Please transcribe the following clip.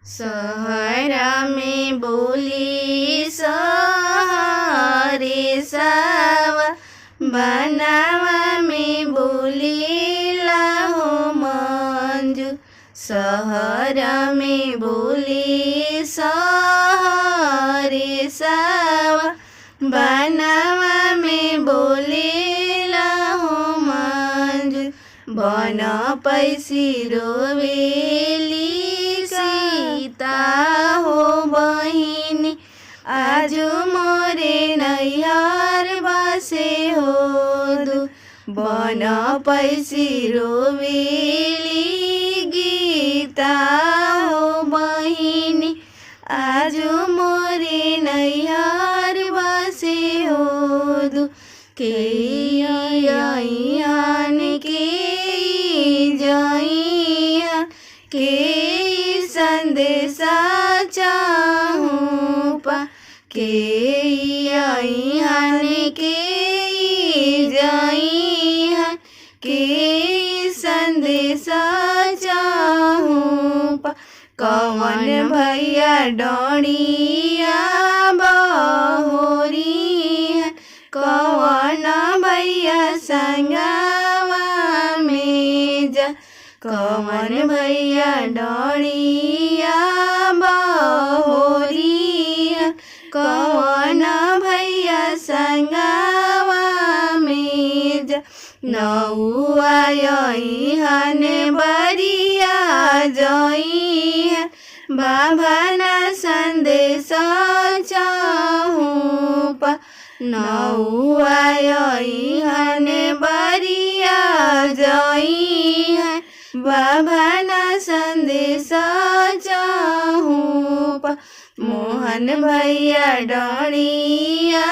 सहरा में बोली सहरे सावा, बनावा में बोली लाहो मंजू। सहरा में बोली सहरे सावा, बनावा में बोली लाहो मंजू। बन पैसी रोवेली सीता हो बहिनी, आजु मोरे नैहर बसे हो दु। बन पैसी रोवेली गीता हो बहिनी, आजु मोरे नैहर बसे हो दु। के आइयान के जइया के संदेशा चाहूँ पा। के आइयान के जइया के संदेशा चाहूँ पा। कवन भैया डोरिया बहोरिया, कवन भैया संगवा में जा। कवन भैया डोरिया बहोरिया, कवन भैया संगवा में जा। नौआ यहीहन बरिया जइहा, बाबा ना संदेश चाहूँ पा। नौआ यहीहन बरिया जइहा, बाबा ना संदेश चाहूँ पा। मोहन भैया डोरिया